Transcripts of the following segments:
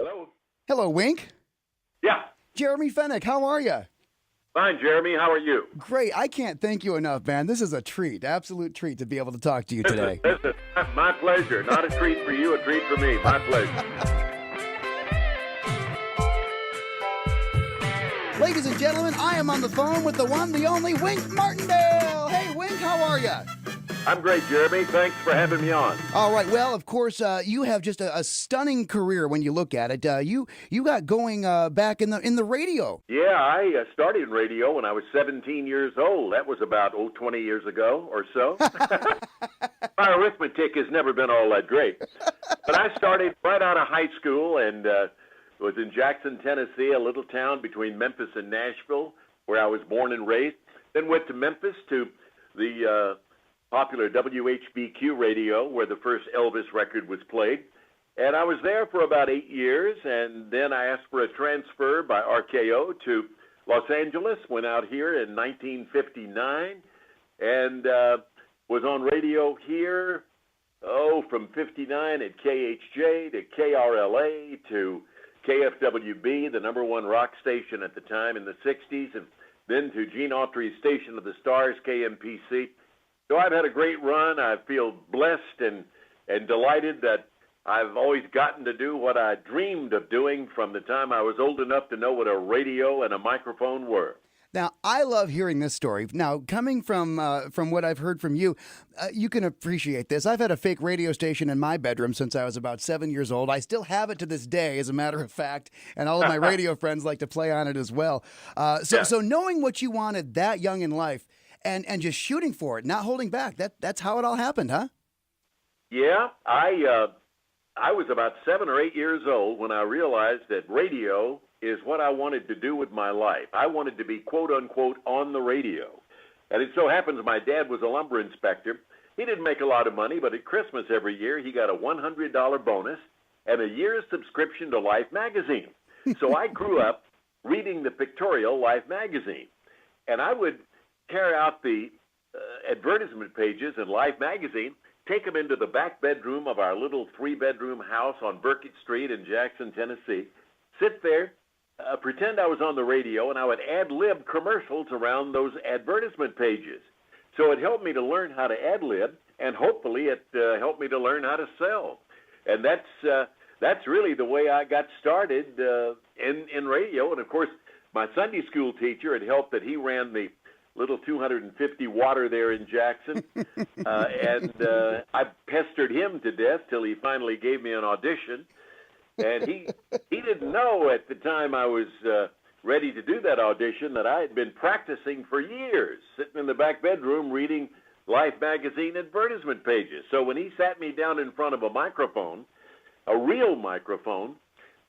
Hello? Hello, Wink. Yeah. Jeremy Fenech, how are you? Fine, Jeremy. How are you? Great. I can't thank you enough, man. This is a treat, absolute treat to be able to talk to you today. Listen, my pleasure. Not a treat for you, a treat for me. My pleasure. Ladies and gentlemen, I am on the phone with the one, the only Wink Martindale. Hey, Wink, how are you? I'm great, Jeremy. Thanks for having me on. All right. Well, of course, you have just a stunning career when you look at it. You got going back in the radio. Yeah, I started in radio when I was 17 years old. That was about, 20 years ago or so. My arithmetic has never been all that great. But I started right out of high school and was in Jackson, Tennessee, a little town between Memphis and Nashville, where I was born and raised. Then went to Memphis to the popular WHBQ radio, where the first Elvis record was played. And I was there for about 8 years, and then I asked for a transfer by RKO to Los Angeles, went out here in 1959, and was on radio here, from 59 at KHJ to KRLA to KFWB, the number one rock station at the time in the 60s, and then to Gene Autry's Station of the Stars, KMPC. So I've had a great run. I feel blessed and delighted that I've always gotten to do what I dreamed of doing from the time I was old enough to know what a radio and a microphone were. Now, I love hearing this story. Now, coming from what I've heard from you, you can appreciate this. I've had a fake radio station in my bedroom since I was about 7 years old. I still have it to this day, as a matter of fact, and all of my radio friends like to play on it as well. So knowing what you wanted that young in life and just shooting for it, not holding back, that's how it all happened, huh? Yeah, I was about 7 or 8 years old when I realized that radio is what I wanted to do with my life. I wanted to be, quote unquote, on the radio. And it so happens my dad was a lumber inspector. He didn't make a lot of money, but at Christmas every year he got a $100 bonus and a year's subscription to Life magazine. So I grew up reading the pictorial Life magazine. And I would carry out the advertisement pages in Life magazine, take them into the back bedroom of our little 3-bedroom house on Burkett Street in Jackson, Tennessee, sit there, pretend I was on the radio, and I would ad-lib commercials around those advertisement pages. So it helped me to learn how to ad-lib, and hopefully it helped me to learn how to sell. And that's really the way I got started in radio. And, of course, my Sunday school teacher, it helped that he ran the little 250 water there in Jackson, and I pestered him to death till he finally gave me an audition. And he didn't know at the time I was ready to do that audition that I had been practicing for years, sitting in the back bedroom reading Life magazine advertisement pages. So when he sat me down in front of a microphone, a real microphone,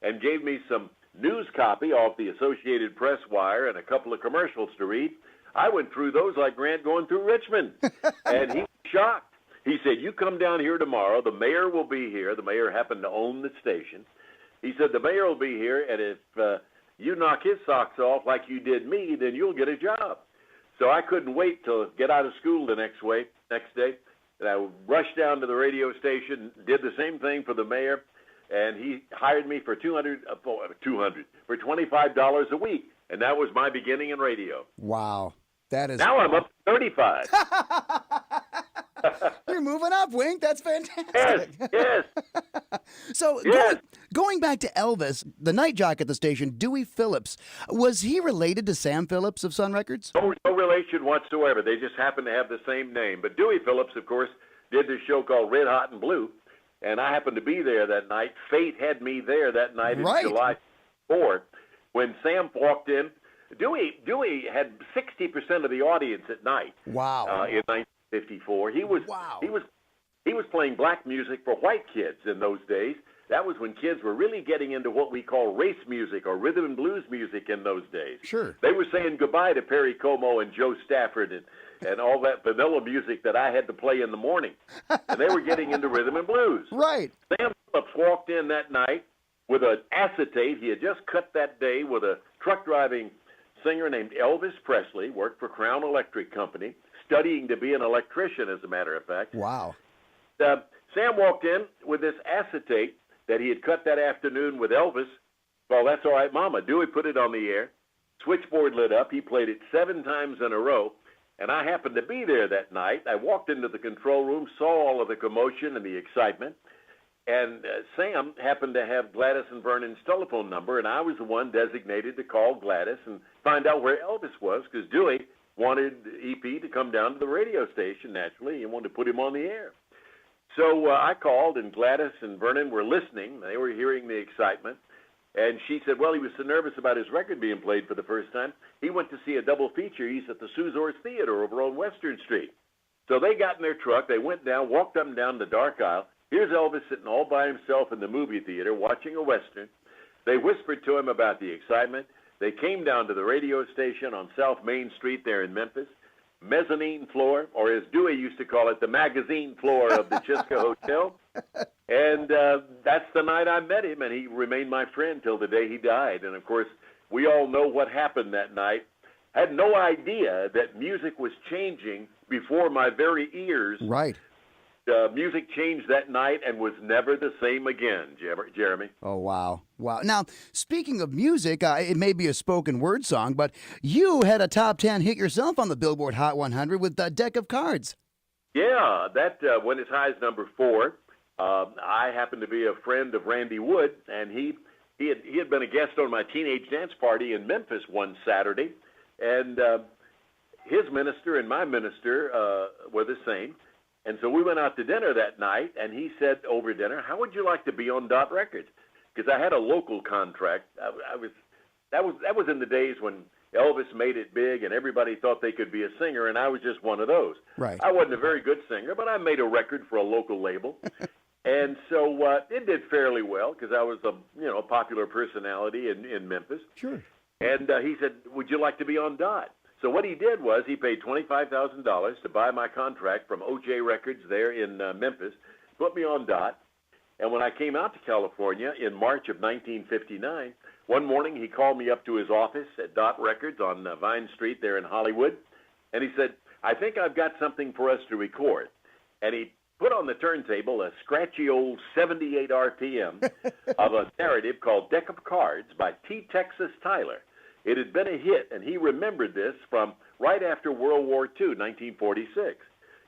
and gave me some news copy off the Associated Press wire and a couple of commercials to read, I went through those like Grant going through Richmond. And he was shocked. He said, "You come down here tomorrow. The mayor will be here." The mayor happened to own the station. He said, "The mayor will be here, and if you knock his socks off like you did me, then you'll get a job." So I couldn't wait to get out of school the next day. And I rushed down to the radio station, did the same thing for the mayor, and he hired me for for $25 a week. And that was my beginning in radio. Wow. That is. Now I'm up to 35. You're moving up, Wink. That's fantastic. Yes. So yes. Going back to Elvis, the night jock at the station, Dewey Phillips, was he related to Sam Phillips of Sun Records? No relation whatsoever. They just happen to have the same name. But Dewey Phillips, of course, did this show called Red Hot and Blue, and I happened to be there that night. Fate had me there that night in July 4th. When Sam walked in, Dewey had 60% of the audience at night. Wow. In 1954, he was playing black music for white kids in those days. That was when kids were really getting into what we call race music or rhythm and blues music in those days. Sure. They were saying goodbye to Perry Como and Joe Stafford and all that vanilla music that I had to play in the morning. And they were getting into rhythm and blues. Right. Sam Phillips walked in that night with an acetate he had just cut that day with a truck-driving singer named Elvis Presley, worked for Crown Electric Company, studying to be an electrician, as a matter of fact. Wow. Sam walked in with this acetate that he had cut that afternoon with Elvis. Well, that's all right, Mama. Dewey put it on the air. Switchboard lit up. He played it 7 times in a row, and I happened to be there that night. I walked into the control room, saw all of the commotion and the excitement, and Sam happened to have Gladys and Vernon's telephone number, and I was the one designated to call Gladys and find out where Elvis was, because Dewey wanted EP to come down to the radio station, naturally. He wanted to put him on the air. So I called, and Gladys and Vernon were listening. They were hearing the excitement. And she said, well, he was so nervous about his record being played for the first time, he went to see a double feature. He's at the Suzors Theater over on Western Street. So they got in their truck. They went down, walked up and down the dark aisle. Here's Elvis sitting all by himself in the movie theater watching a Western. They whispered to him about the excitement. They came down to the radio station on South Main Street there in Memphis, mezzanine floor, or as Dewey used to call it, the magazine floor of the Chiska Hotel. And that's the night I met him, and he remained my friend till the day he died. And, of course, we all know what happened that night. I had no idea that music was changing before my very ears. Right. Music changed that night and was never the same again, Jeremy. Oh, wow. Wow. Now, speaking of music, it may be a spoken word song, but you had a top 10 hit yourself on the Billboard Hot 100 with the Deck of Cards. Yeah, that went as high as number 4. I happened to be a friend of Randy Wood, and he had been a guest on my teenage dance party in Memphis one Saturday, and his minister and my minister were the same. And so we went out to dinner that night, and he said over dinner, how would you like to be on Dot Records? Because I had a local contract. That was in the days when Elvis made it big and everybody thought they could be a singer, and I was just one of those. Right. I wasn't a very good singer, but I made a record for a local label. And so it did fairly well because I was a popular personality in Memphis. Sure. And he said, would you like to be on Dot? So what he did was he paid $25,000 to buy my contract from OJ Records there in Memphis, put me on Dot. And when I came out to California in March of 1959, one morning he called me up to his office at Dot Records on Vine Street there in Hollywood. And he said, I think I've got something for us to record. And he put on the turntable a scratchy old 78 RPM of a narrative called Deck of Cards by T. Texas Tyler. It had been a hit, and he remembered this from right after World War II, 1946,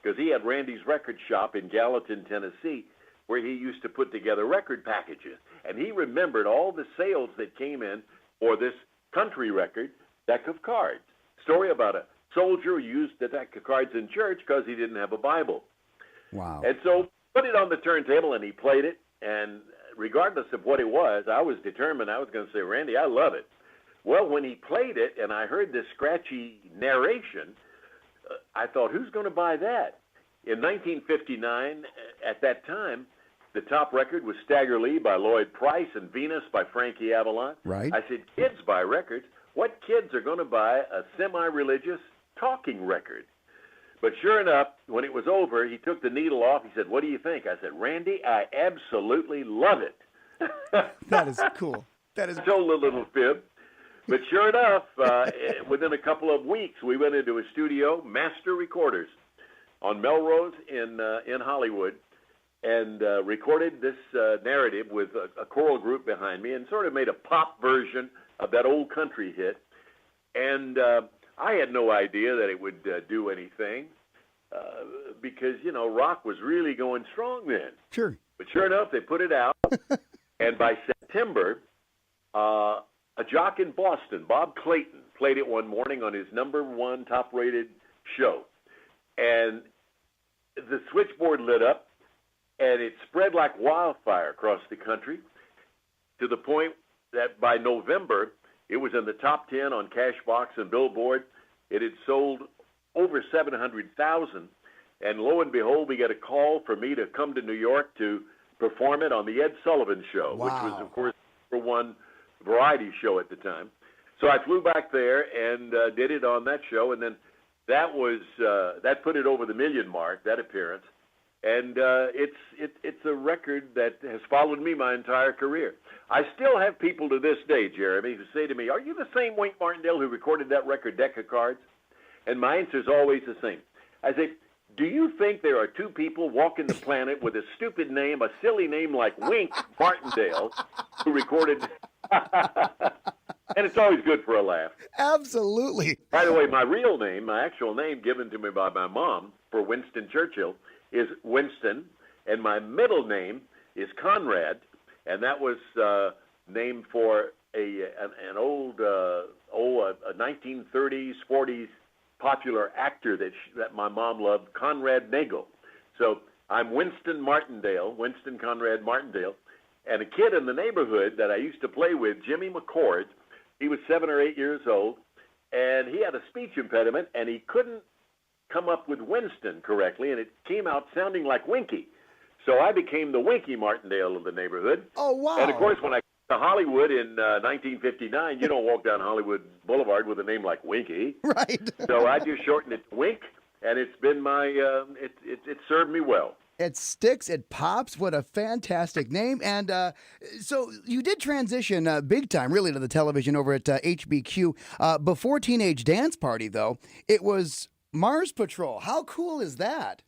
because he had Randy's record shop in Gallatin, Tennessee, where he used to put together record packages. And he remembered all the sales that came in for this country record, Deck of Cards. Story about a soldier who used the Deck of Cards in church because he didn't have a Bible. Wow. And so put it on the turntable, and he played it. And regardless of what it was, I was determined I was going to say, Randy, I love it. Well, when he played it and I heard this scratchy narration, I thought, who's going to buy that? In 1959, at that time, the top record was Stagger Lee by Lloyd Price and Venus by Frankie Avalon. Right. I said, kids buy records. What kids are going to buy a semi-religious talking record? But sure enough, when it was over, he took the needle off. He said, what do you think? I said, Randy, I absolutely love it. That is cool. That is I told a little fib. But sure enough, within a couple of weeks, we went into a studio, Master Recorders, on Melrose in Hollywood, and recorded this narrative with a choral group behind me and sort of made a pop version of that old country hit. And I had no idea that it would do anything because, rock was really going strong then. Sure. But sure enough, they put it out, and by September, a jock in Boston, Bob Clayton, played it one morning on his #1 top-rated show. And the switchboard lit up, and it spread like wildfire across the country to the point that by November, it was in the top 10 on Cashbox and Billboard. It had sold over 700,000. And lo and behold, we get a call for me to come to New York to perform it on the Ed Sullivan Show, Wow. which was, of course, #1 variety show at the time. So I flew back there and did it on that show, and then that put it over the million mark, that appearance. And it's a record that has followed me my entire career. I still have people to this day, Jeremy, who say to me, are you the same Wink Martindale who recorded that record, Deck of Cards? And my answer is always the same. I say, Do you think there are two people walking the planet with a stupid name, a silly name like Wink Martindale, who recorded? And it's always good for a laugh. Absolutely. By the way, my real name, my actual name given to me by my mom for Winston Churchill is Winston, and my middle name is Conrad, and that was named for an old, a 1930s, 40s popular actor that my mom loved, Conrad Nagel. So I'm Winston Conrad Martindale, and a kid in the neighborhood that I used to play with, Jimmy McCord, he was 7 or 8 years old, and he had a speech impediment, and he couldn't come up with Winston correctly, and it came out sounding like Winky. So I became the Winky Martindale of the neighborhood. Oh, wow. And, of course, when I came to Hollywood in 1959, you don't walk down Hollywood Boulevard with a name like Winky. Right. So I just shortened it to Wink, and it's been my, it served me well. It sticks, it pops. What a fantastic name. And so you did transition big time, really, to the television over at HBQ. Before Teenage Dance Party, though, it was Mars Patrol. How cool is that?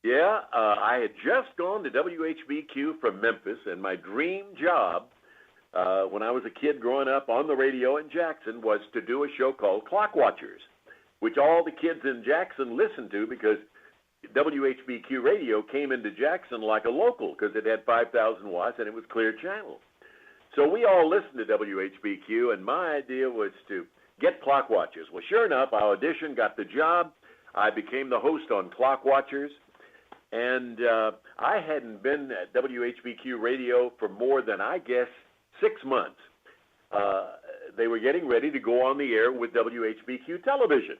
Yeah, I had just gone to WHBQ from Memphis, and my dream job when I was a kid growing up on the radio in Jackson was to do a show called Clock Watchers, which all the kids in Jackson listened to because WHBQ radio came into Jackson like a local because it had 5,000 watts and it was clear channel. So we all listened to WHBQ, and my idea was to get Clock Watchers. Well, sure enough, I auditioned, got the job. I became the host on Clock Watchers, and I hadn't been at WHBQ radio for more than, I guess, 6 months. They were getting ready to go on the air with WHBQ television.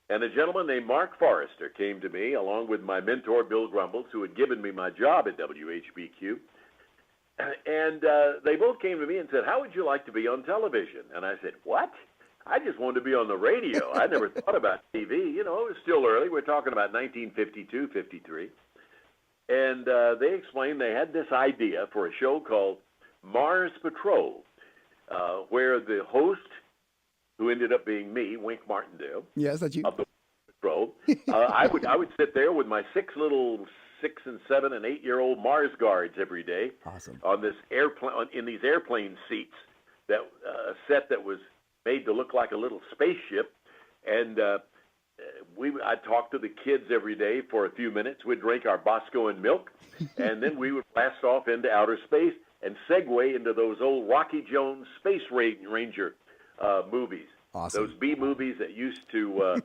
And a gentleman named Mark Forrester came to me, along with my mentor, Bill Grumbles, who had given me my job at WHBQ. And they both came to me and said, "How would you like to be on television?" And I said, "What? I just wanted to be on the radio. I never thought about TV. You know, it was still early. We're talking about 1952, 53. And they explained they had this idea for a show called Mars Patrol, where the host, who ended up being me, Wink Martindale. Yes, that's you. Of the Patrol. I would sit there with my 6 and 7 and 8-year-old Mars guards every day. Awesome. On this airplane, in these airplane seats, that set that was made to look like a little spaceship, and I'd talk to the kids every day for a few minutes. We'd drink our Bosco and milk, and then we would blast off into outer space and segue into those old Rocky Jones Space Ranger movies. Awesome. Those B movies that used to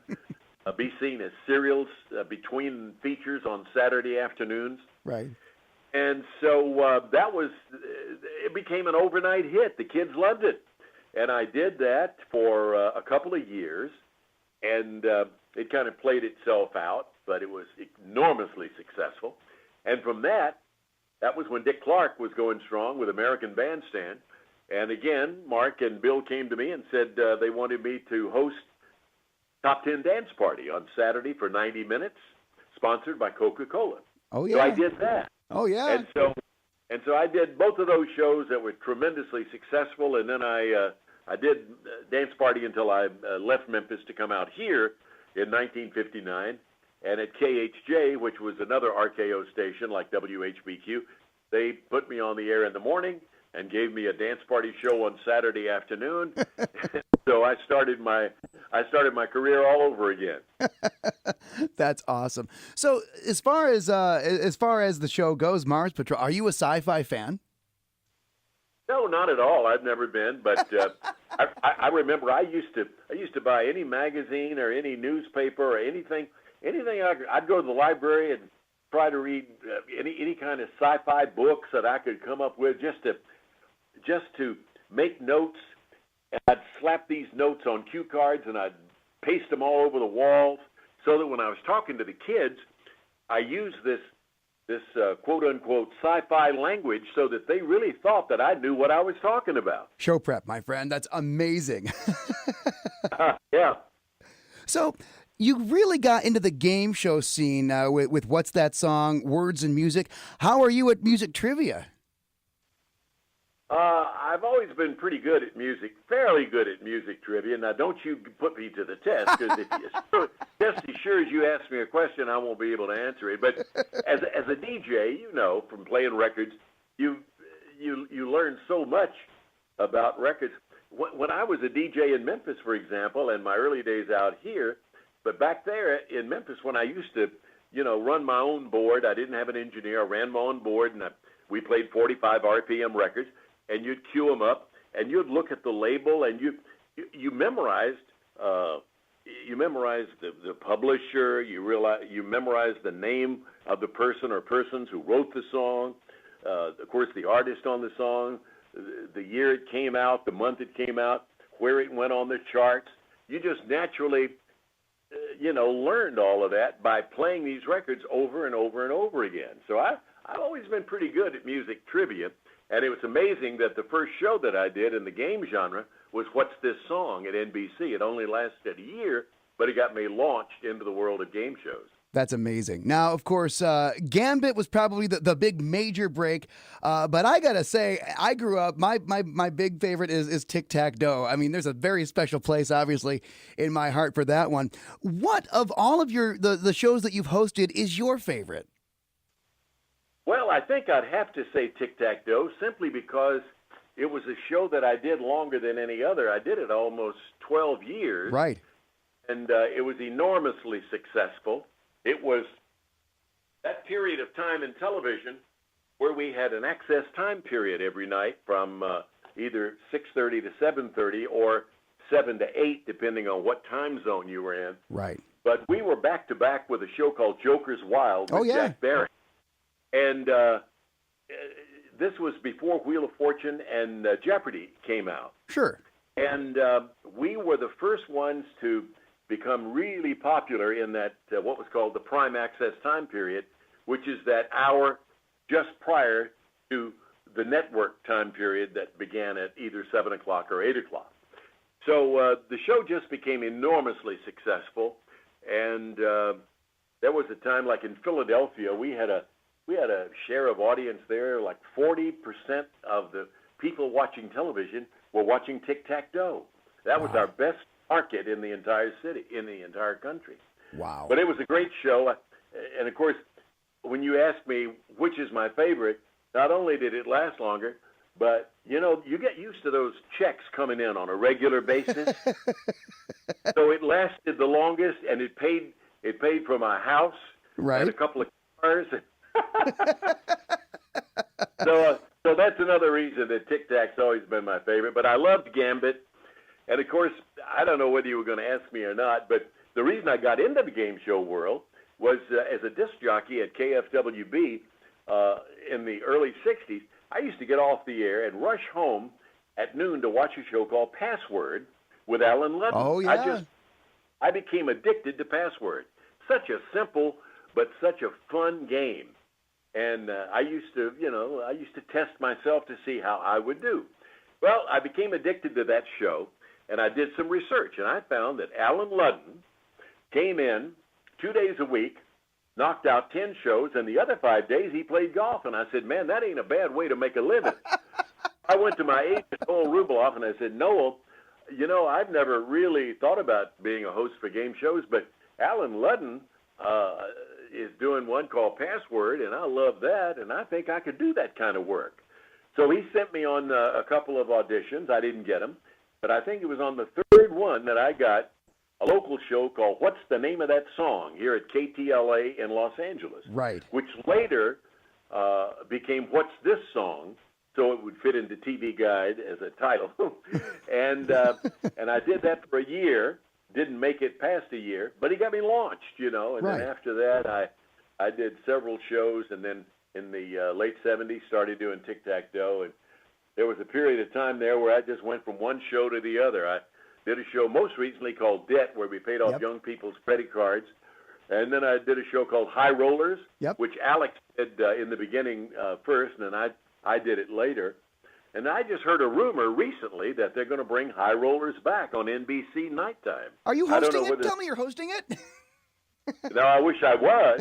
be seen as serials between features on Saturday afternoons. Right. And so it became an overnight hit. The kids loved it. And I did that for a couple of years, and it kind of played itself out, but it was enormously successful. And from that was when Dick Clark was going strong with American Bandstand. And again, Mark and Bill came to me and said they wanted me to host Top 10 Dance Party on Saturday for 90 minutes, sponsored by Coca-Cola. Oh, yeah. So I did that. Oh, yeah. And so I did both of those shows that were tremendously successful, and then I did Dance Party until I left Memphis to come out here in 1959. And at KHJ, which was another RKO station like WHBQ, they put me on the air in the morning and gave me a dance party show on Saturday afternoon. So I started my career all over again. That's awesome. So as far as the show goes, Mars Patrol, are you a sci-fi fan? No, not at all. I've never been, but I remember I used to buy any magazine or any newspaper or anything. I'd go to the library and try to read any kind of sci-fi books that I could come up with just to make notes. And I'd slap these notes on cue cards and I'd paste them all over the walls so that when I was talking to the kids, I used this quote-unquote sci-fi language so that they really thought that I knew what I was talking about. Show prep, my friend. That's amazing. Yeah. So you really got into the game show scene with What's That Song, Words and Music. How are you at music trivia? I've always been pretty good at music, fairly good at music trivia. Now, don't you put me to the test, because just as sure as you ask me a question, I won't be able to answer it. But as a DJ, you know, from playing records, you learn so much about records. When I was a DJ in Memphis, for example, and my early days out here, but back there in Memphis, when I used to, you know, run my own board, I didn't have an engineer. I ran my own board, and we played 45 RPM records. And you'd cue them up, and you'd look at the label, and you memorized the publisher. You memorized the name of the person or persons who wrote the song. Of course, the artist on the song, the year it came out, the month it came out, where it went on the charts. You just naturally, learned all of that by playing these records over and over and over again. So I've always been pretty good at music trivia. And it was amazing that the first show that I did in the game genre was What's This Song at NBC. It only lasted a year, but it got me launched into the world of game shows. That's amazing. Now, of course, Gambit was probably the big major break. But I got to say, I grew up, my big favorite is Tic-Tac-Dough. I mean, there's a very special place, obviously, in my heart for that one. What of all of the shows that you've hosted is your favorite? Well, I think I'd have to say Tic-Tac-Dough, simply because it was a show that I did longer than any other. I did it almost 12 years. Right. And it was enormously successful. It was that period of time in television where we had an access time period every night from either 6:30 to 7:30 or 7 to 8, depending on what time zone you were in. Right. But we were back-to-back with a show called Joker's Wild with Jack Barry. And this was before Wheel of Fortune and Jeopardy came out. Sure. And we were the first ones to become really popular in that what was called the prime access time period, which is that hour just prior to the network time period that began at either 7 o'clock or 8 o'clock. So the show just became enormously successful. And there was a time, like in Philadelphia, we had a share of audience there, like 40% of the people watching television were watching Tic-Tac-Dough. That was our best market in the entire city, in the entire country. Wow. But it was a great show. And, of course, when you ask me which is my favorite, not only did it last longer, but, you get used to those checks coming in on a regular basis. So it lasted the longest, and it paid for my house and a couple of cars. So that's another reason that Tic-Tac's always been my favorite. But I loved Gambit. And, of course, I don't know whether you were going to ask me or not, but the reason I got into the game show world was as a disc jockey at KFWB in the early 60s. I used to get off the air and rush home at noon to watch a show called Password with Alan Ludden. Oh, yeah. I became addicted to Password. Such a simple but such a fun game. And I used to test myself to see how I would do. Well, I became addicted to that show, and I did some research, and I found that Alan Ludden came in 2 days a week, knocked out 10 shows, and the other 5 days he played golf. And I said, man, that ain't a bad way to make a living. I went to my agent, Noel Rubloff, and I said, Noel, I've never really thought about being a host for game shows, but Alan Ludden is doing one called Password, and I love that, and I think I could do that kind of work. So he sent me on a couple of auditions. I didn't get them, but I think it was on the third one that I got a local show called What's the Name of That Song here at KTLA in Los Angeles. Right. Which later became What's This Song, so it would fit into TV Guide as a title. and I did that for a year, didn't make it past a year, but he got me launched, and then after that I did several shows, and then in the late 70s started doing Tic-Tac-Dough, and there was a period of time there where I just went from one show to the other. I did a show most recently called Debt, where we paid off young people's credit cards. And then I did a show called High Rollers, which Alex did in the beginning first, and then I did it later. And I just heard a rumor recently that they're going to bring High Rollers back on NBC nighttime. Are you hosting it? Tell me you're hosting it. No, I wish I was,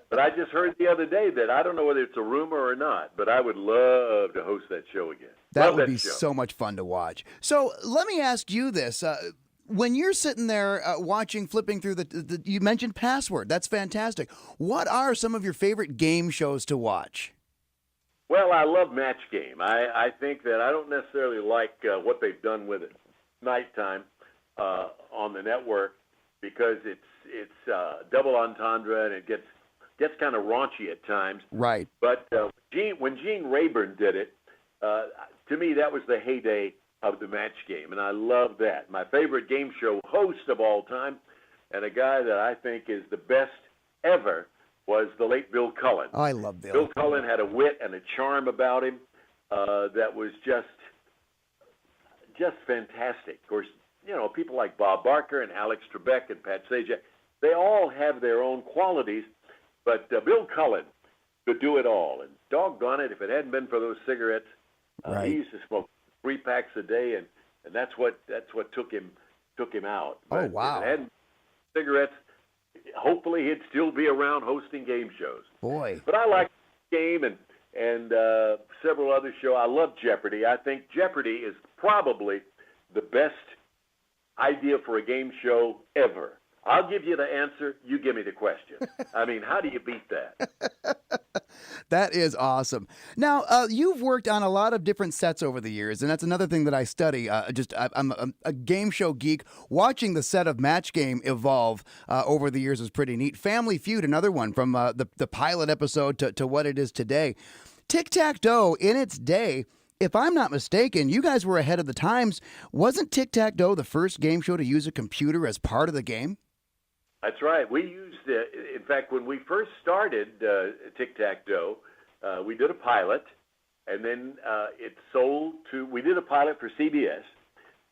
but I just heard the other day that I don't know whether it's a rumor or not, but I would love to host that show again. That Love would that be show. so much fun to watch. So let me ask you this. When you're sitting there watching, flipping through you mentioned Password. That's fantastic. What are some of your favorite game shows to watch? Well, I love Match Game. I think that I don't necessarily like what they've done with it nighttime on the network because it's double entendre and it gets kind of raunchy at times. Right. But when Gene Rayburn did it, to me that was the heyday of the Match Game, and I love that. My favorite game show host of all time, and a guy that I think is the best ever, was the late Bill Cullen. I love Bill. Bill Cullen had a wit and a charm about him that was just fantastic. Of course, people like Bob Barker and Alex Trebek and Pat Sajak, they all have their own qualities, but Bill Cullen could do it all. And doggone it, if it hadn't been for those cigarettes, Right. he used to smoke 3 packs a day, and that's what took him out. Oh, But wow. if it hadn't been cigarettes, hopefully he'd still be around hosting game shows. Boy. But I like the game and several other shows. I love Jeopardy. I think Jeopardy is probably the best idea for a game show ever. I'll give you the answer. You give me the question. I mean, how do you beat that? That is awesome. Now, you've worked on a lot of different sets over the years, and that's another thing that I study. I'm a game show geek. Watching the set of Match Game evolve over the years is pretty neat. Family Feud, another one, from the pilot episode to what it is today. Tic-Tac-Toe, in its day, if I'm not mistaken, you guys were ahead of the times. Wasn't Tic-Tac-Toe the first game show to use a computer as part of the game? That's right. We used, in fact, when we first started Tic-Tac-Toe, we did a pilot, and then it sold to, we did a pilot for CBS.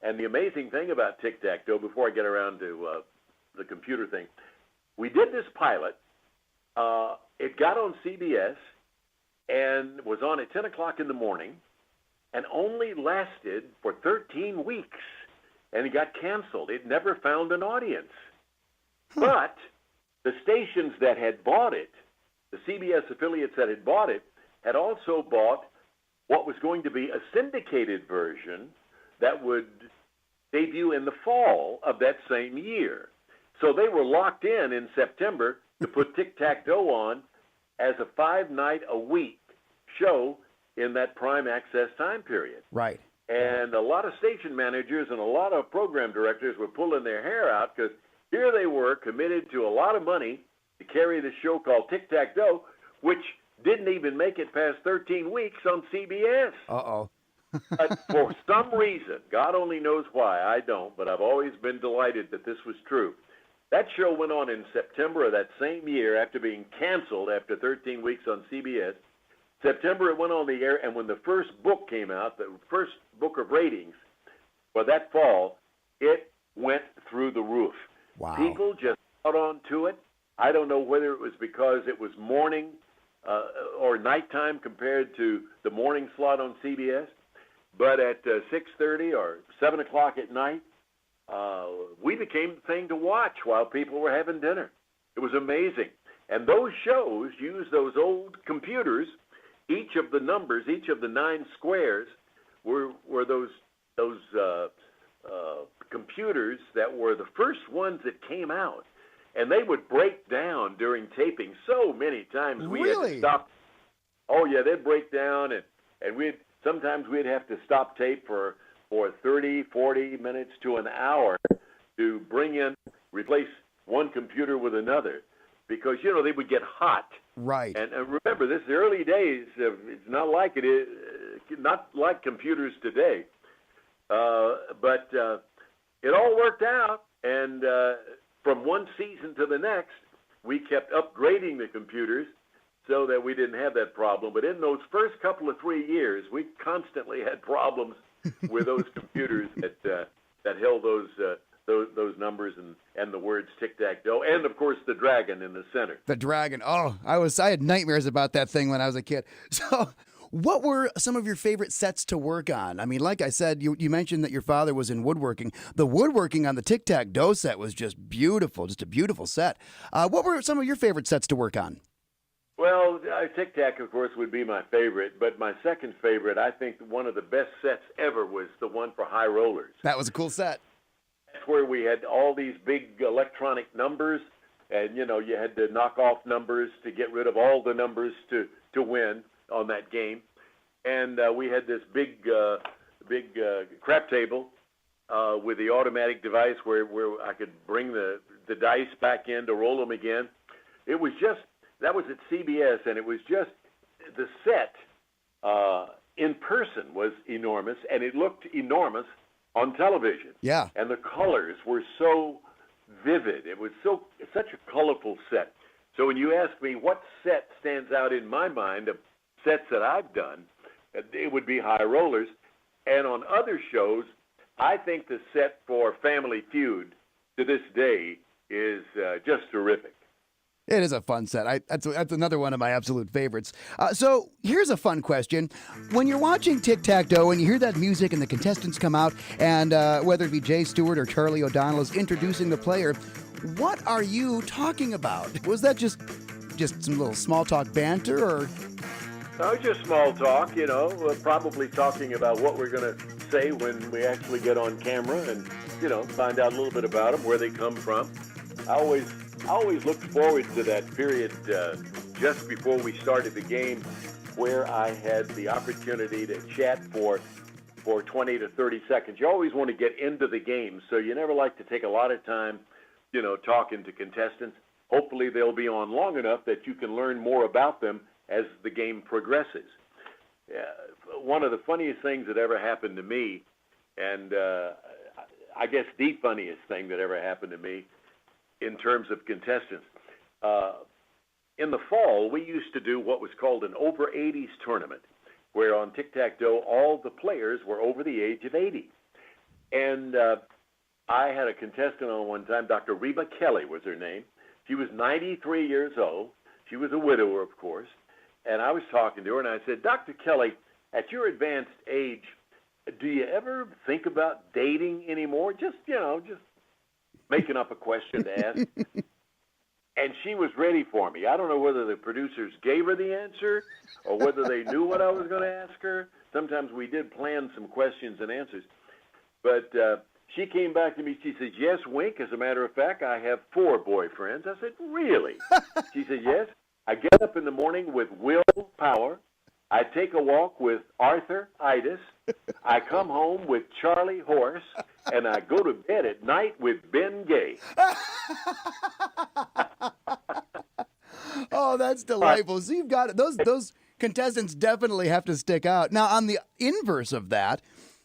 And the amazing thing about Tic-Tac-Toe, before I get around to the computer thing, we did this pilot. It got on CBS and was on at 10 o'clock in the morning and only lasted for 13 weeks. And it got canceled. It never found an audience. But the stations that had bought it, the CBS affiliates that had bought it, had also bought what was going to be a syndicated version that would debut in the fall of that same year. So they were locked in September to put Tic-Tac-Toe on as a 5-night-a-week show in that prime access time period. Right. And a lot of station managers and a lot of program directors were pulling their hair out because here they were committed to a lot of money to carry this show called Tic-Tac-Toe, which didn't even make it past 13 weeks on CBS. Uh-oh. But for some reason, God only knows why, I don't, but I've always been delighted that this was true. That show went on in September of that same year after being canceled after 13 weeks on CBS. September it went on the air, and when the first book came out, the first book of ratings for that fall, it went through the roof. Wow. People just got onto it. I don't know whether it was because it was morning or nighttime compared to the morning slot on CBS, but at 6:30 or 7 o'clock at night, we became the thing to watch while people were having dinner. It was amazing. And those shows used those old computers. Each of the numbers, each of the 9 squares were those computers that were the first ones that came out. And they would break down during taping so many times. We had to stop. Oh, yeah, they'd break down, and sometimes we'd have to stop tape for 30, 40 minutes to an hour to replace one computer with another because, they would get hot. Right. And remember, this is the early days. It's not like it is, not like computers today. But it all worked out, and from one season to the next, we kept upgrading the computers so that we didn't have that problem. But in those first couple of 3 years, we constantly had problems with those computers that held those numbers and the words Tic-Tac-Toe, and of course the dragon in the center. The dragon. Oh, I had nightmares about that thing when I was a kid. So What were some of your favorite sets to work on? I mean, like I said, you mentioned that your father was in woodworking. The woodworking on the Tic-Tac-Dough set was just beautiful, just a beautiful set. What were some of your favorite sets to work on? Well, Tic Tac, of course, would be my favorite, but my second favorite, I think one of the best sets ever was the one for High Rollers. That was a cool set. That's where we had all these big electronic numbers, and, you had to knock off numbers to get rid of all the numbers to win on that game. And we had this big crap table with the automatic device where I could bring the dice back in to roll them again. It was just, that was at CBS, and it was just, the set in person was enormous, and it looked enormous on television. Yeah. And the colors were so vivid. It was such a colorful set. So when you ask me what set stands out in my mind of sets that I've done, it would be High Rollers. And on other shows, I think the set for Family Feud to this day is just terrific. It is a fun set. That's another one of my absolute favorites. So here's a fun question. When you're watching Tic-Tac-Dough and you hear that music and the contestants come out, and whether it be Jay Stewart or Charlie O'Donnell is introducing the player, what are you talking about? Was that just some little small talk banter, or? No, just small talk, probably talking about what we're going to say when we actually get on camera and, find out a little bit about them, where they come from. I always looked forward to that period just before we started the game, where I had the opportunity to chat for 20 to 30 seconds. You always want to get into the game, so you never like to take a lot of time, talking to contestants. Hopefully they'll be on long enough that you can learn more about them as the game progresses. One of the funniest things that ever happened to me, and I guess the funniest thing that ever happened to me in terms of contestants, in the fall, we used to do what was called an over 80s tournament, where on Tic-Tac-Dough, all the players were over the age of 80. And I had a contestant on one time, Dr. Reba Kelly was her name. She was 93 years old. She was a widower, of course. And I was talking to her, and I said, Dr. Kelly, at your advanced age, do you ever think about dating anymore? Just making up a question to ask. And she was ready for me. I don't know whether the producers gave her the answer or whether they knew what I was going to ask her. Sometimes we did plan some questions and answers. But she came back to me. She said, yes, Wink, as a matter of fact, I have 4 boyfriends. I said, really? She said, yes. I get up in the morning with Will Power. I take a walk with Arthur Itis. I come home with Charlie Horse. And I go to bed at night with Ben Gay. Oh, that's delightful. So you've got those contestants definitely have to stick out. Now, on the inverse of that,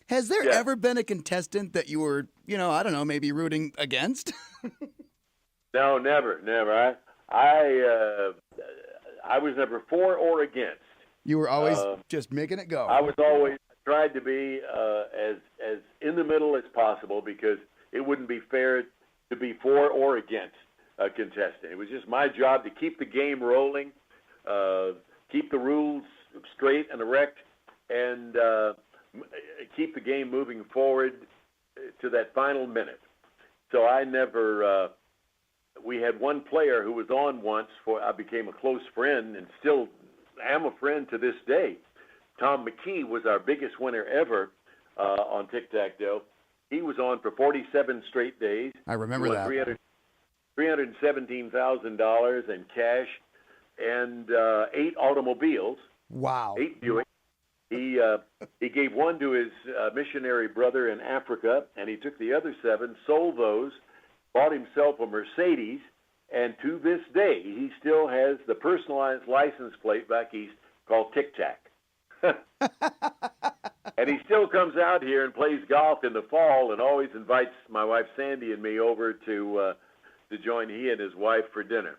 has there ever been a contestant that you were, I don't know, maybe rooting against? No, never. I was never for or against. You were always just making it go. I was always tried to be as in the middle as possible, because it wouldn't be fair to be for or against a contestant. It was just my job to keep the game rolling, keep the rules straight and erect, and keep the game moving forward to that final minute. So I never. We had one player who was on once. I became a close friend, and still am a friend to this day. Tom McKee was our biggest winner ever on Tic-Tac-Dough. He was on for 47 straight days. I remember that. $317,000 in cash and 8 automobiles. Wow. 8 Buick. He gave one to his missionary brother in Africa, and he took the other 7, sold those, bought himself a Mercedes, and to this day, he still has the personalized license plate back east called Tic Tac. And he still comes out here and plays golf in the fall, and always invites my wife Sandy and me over to join he and his wife for dinner.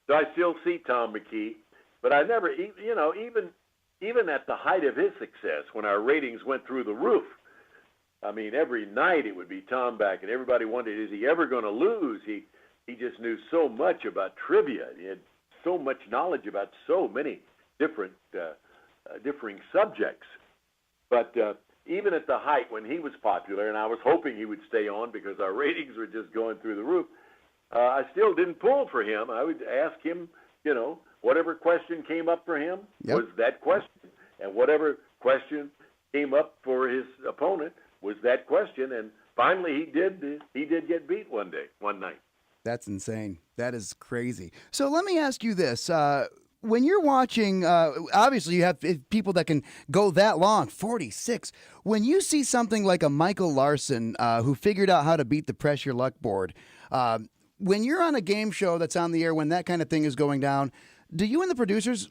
So I still see Tom McKee, but I never, even at the height of his success, when our ratings went through the roof, I mean, every night it would be Tom back, and everybody wondered, is he ever going to lose? He just knew so much about trivia. He had so much knowledge about so many different differing subjects. But even at the height when he was popular, and I was hoping he would stay on because our ratings were just going through the roof, I still didn't pull for him. I would ask him, whatever question came up for him was that question, and whatever question came up for his opponent was that question. And finally, he did get beat one night. That's insane. That is crazy. So let me ask you this. When you're watching, obviously you have people that can go that long, 46. When you see something like a Michael Larson who figured out how to beat the press your luck board, when you're on a game show that's on the air, when that kind of thing is going down, do you and the producers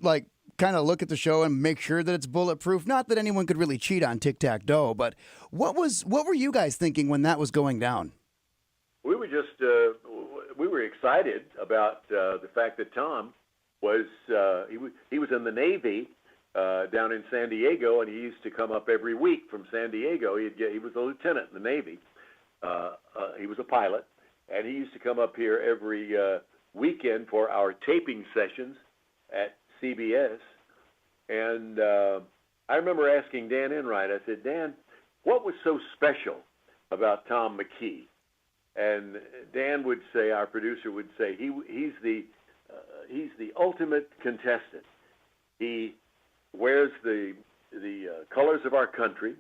kind of look at the show and make sure that it's bulletproof? Not that anyone could really cheat on tic-tac-toe, but what were you guys thinking when that was going down? We were just we were excited about the fact that Tom was he was in the Navy down in San Diego, and he used to come up every week from San Diego. He was a lieutenant in the Navy. He was a pilot, and he used to come up here every weekend for our taping sessions at CBS. And I remember asking Dan Enright, I said, Dan, what was so special about Tom McKee? And Dan would say, our producer would say, he's the ultimate contestant. He wears the colors of our country,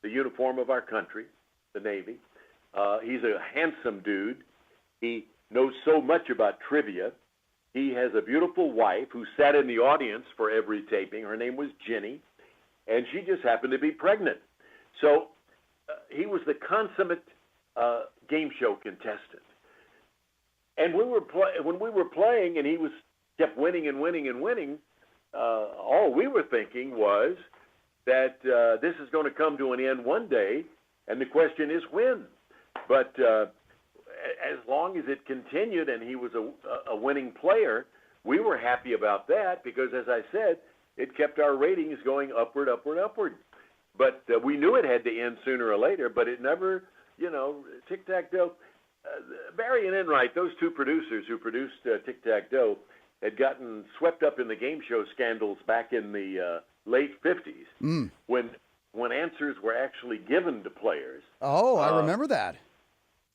the uniform of our country, the Navy. He's a handsome dude. He knows so much about trivia. He has a beautiful wife who sat in the audience for every taping. Her name was Jenny, and she just happened to be pregnant. So he was the consummate game show contestant. And when we were playing, and he kept winning and winning and winning, all we were thinking was that this is going to come to an end one day, and the question is when. But as long as it continued and he was a winning player, we were happy about that because, as I said, it kept our ratings going upward, upward, upward. But we knew it had to end sooner or later, but it never, tic-tac-toe. Barry and Enright, those two producers who produced Tic-Tac-Toe, had gotten swept up in the game show scandals back in the late 50s when answers were actually given to players. Oh, I remember that.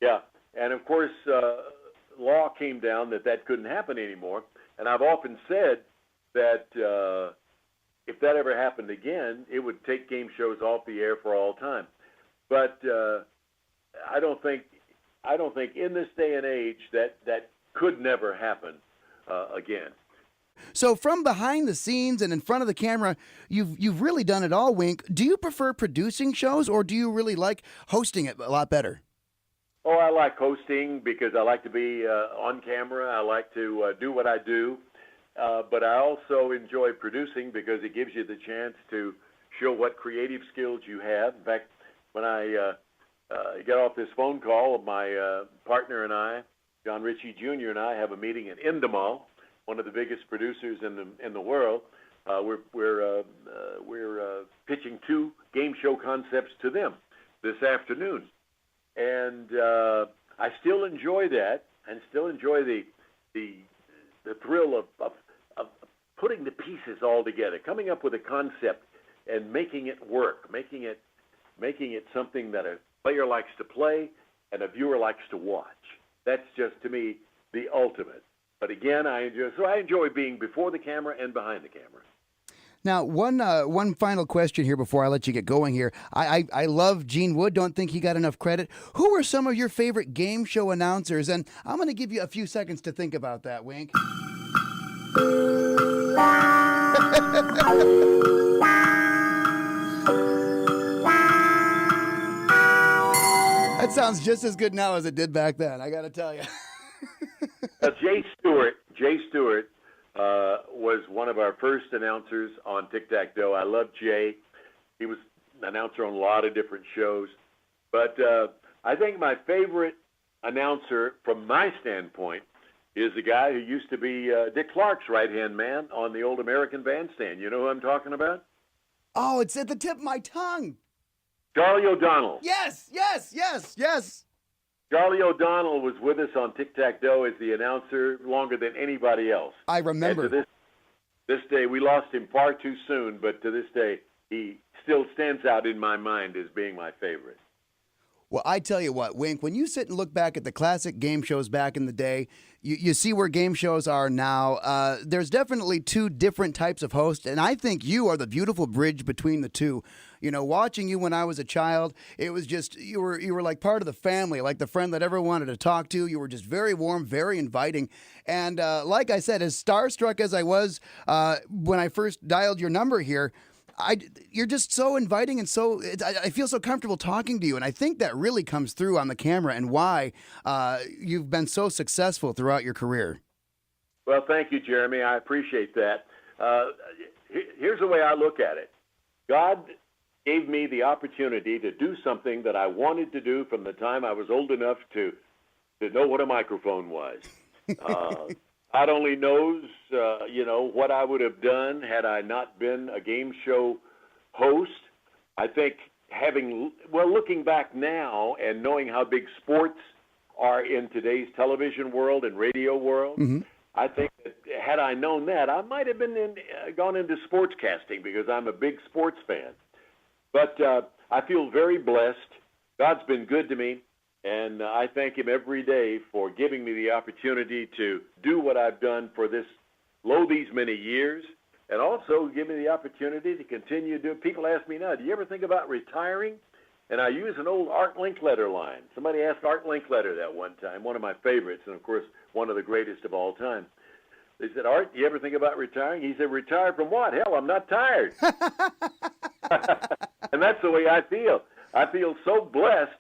Yeah, and of course, law came down that couldn't happen anymore. And I've often said that if that ever happened again, it would take game shows off the air for all time. But I don't think in this day and age that could never happen again. So from behind the scenes and in front of the camera, you've really done it all, Wink. Do you prefer producing shows, or do you really like hosting it a lot better? Oh, I like hosting because I like to be on camera. I like to do what I do. But I also enjoy producing because it gives you the chance to show what creative skills you have. In fact, when I got off this phone call, my partner and I, John Ritchie Jr. and I, have a meeting at Endemol, one of the biggest producers in the world. We're pitching 2 game show concepts to them this afternoon, and I still enjoy that, and still enjoy the thrill of putting the pieces all together, coming up with a concept and making it work, making it something that a player likes to play and a viewer likes to watch. That's just, to me, the ultimate. But again, I enjoy being before the camera and behind the camera. Now, one final question here before I let you get going here. I love Gene Wood. Don't think he got enough credit. Who are some of your favorite game show announcers? And I'm going to give you a few seconds to think about that, Wink. That sounds just as good now as it did back then, I got to tell you. Jay Stewart was one of our first announcers on Tic-Tac-Toe. I love Jay. He was an announcer on a lot of different shows. But I think my favorite announcer, from my standpoint, is the guy who used to be Dick Clark's right-hand man on the old American Bandstand. You know who I'm talking about? Oh, it's at the tip of my tongue. Charlie O'Donnell. Yes. Charlie O'Donnell was with us on Tic-Tac-Toe as the announcer longer than anybody else. I remember. this day, we lost him far too soon, but to this day, he still stands out in my mind as being my favorite. Well, I tell you what, Wink, when you sit and look back at the classic game shows back in the day, you see where game shows are now. There's definitely two different types of hosts, and I think you are the beautiful bridge between the two. You know, watching you when I was a child, it was just, you were like part of the family, like the friend that everyone wanted to talk to. You were just very warm, very inviting. And like I said, as starstruck as I was when I first dialed your number here, you're just so inviting and I feel so comfortable talking to you. And I think that really comes through on the camera and why you've been so successful throughout your career. Well, thank you, Jeremy. I appreciate that. Here's the way I look at it. God gave me the opportunity to do something that I wanted to do from the time I was old enough to know what a microphone was. God only knows, what I would have done had I not been a game show host. I think looking back now and knowing how big sports are in today's television world and radio world, mm-hmm. I think that had I known that, I might have gone into sportscasting because I'm a big sports fan. But I feel very blessed. God's been good to me. And I thank him every day for giving me the opportunity to do what I've done for these many years, and also give me the opportunity to continue to do. People ask me now, do you ever think about retiring? And I use an old Art Linkletter line. Somebody asked Art Linkletter that one time, one of my favorites, and of course, one of the greatest of all time. They said, Art, do you ever think about retiring? He said, retire from what? Hell, I'm not tired. And that's the way I feel. I feel so blessed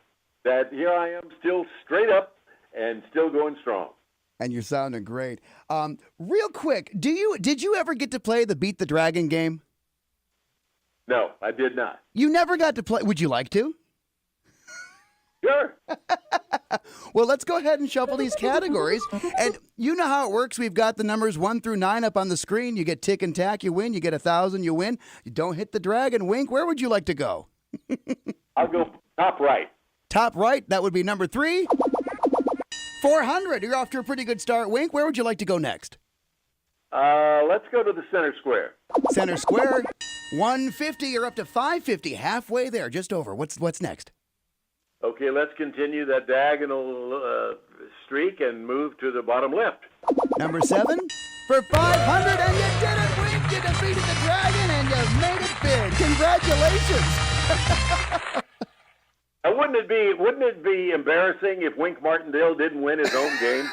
that here I am still straight up and still going strong. And you're sounding great. Real quick, did you ever get to play the Beat the Dragon game? No, I did not. You never got to play. Would you like to? Sure. Well, let's go ahead and shuffle these categories. And you know how it works. We've got the numbers 1 through 9 up on the screen. You get tick and tack, you win. You get 1,000, you win. You don't hit the dragon. Wink, where would you like to go? I'll go top right. Top right, that would be number 3. 400. You're off to a pretty good start. Wink, where would you like to go next? Let's go to the center square. Center square. 150. You're up to 550. Halfway there, just over. What's next? Okay, let's continue that diagonal streak and move to the bottom left. Number 7 for 500, and you did it, Wink. You defeated the dragon, and you made it big. Congratulations. Wouldn't it be embarrassing if Wink Martindale didn't win his own game?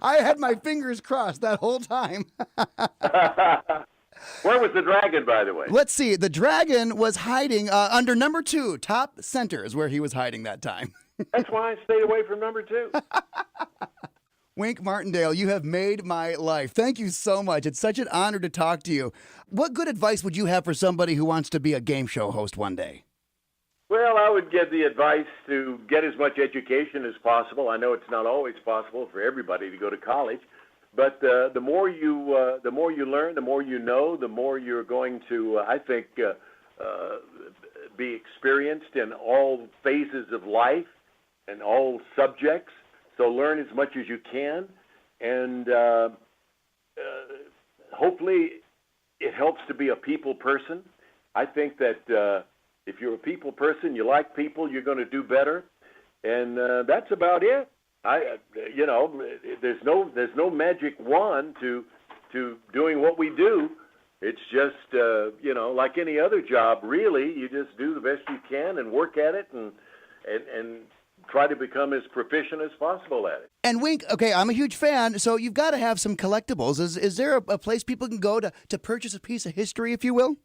I had my fingers crossed that whole time. Where was the dragon, by the way? Let's see. The dragon was hiding under number 2. Top center is where he was hiding that time. That's why I stayed away from number 2. Wink Martindale, you have made my life. Thank you so much. It's such an honor to talk to you. What good advice would you have for somebody who wants to be a game show host one day? Well, I would give the advice to get as much education as possible. I know it's not always possible for everybody to go to college, but the more you learn, the more you know, the more you're going to, I think, be experienced in all phases of life and all subjects. So learn as much as you can, and hopefully it helps to be a people person. I think that if you're a people person, you like people, you're going to do better, and that's about it. There's no magic wand to doing what we do. It's just like any other job. Really, you just do the best you can and work at it and try to become as proficient as possible at it. And Wink, okay, I'm a huge fan, so you've got to have some collectibles. Is there a place people can go to purchase a piece of history, if you will?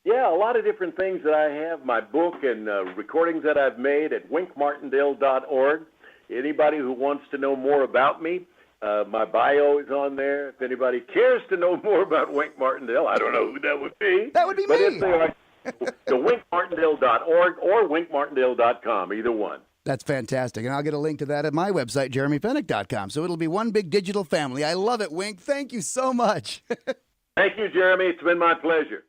Yeah, a lot of different things that I have, my book and recordings that I've made at winkmartindale.org. Anybody who wants to know more about me, my bio is on there. If anybody cares to know more about Wink Martindale, I don't know who that would be. That would be me. But if they are, to winkmartindale.org or winkmartindale.com, either one. That's fantastic. And I'll get a link to that at my website, jeremyfenech.com. So it'll be one big digital family. I love it, Wink. Thank you so much. Thank you, Jeremy. It's been my pleasure.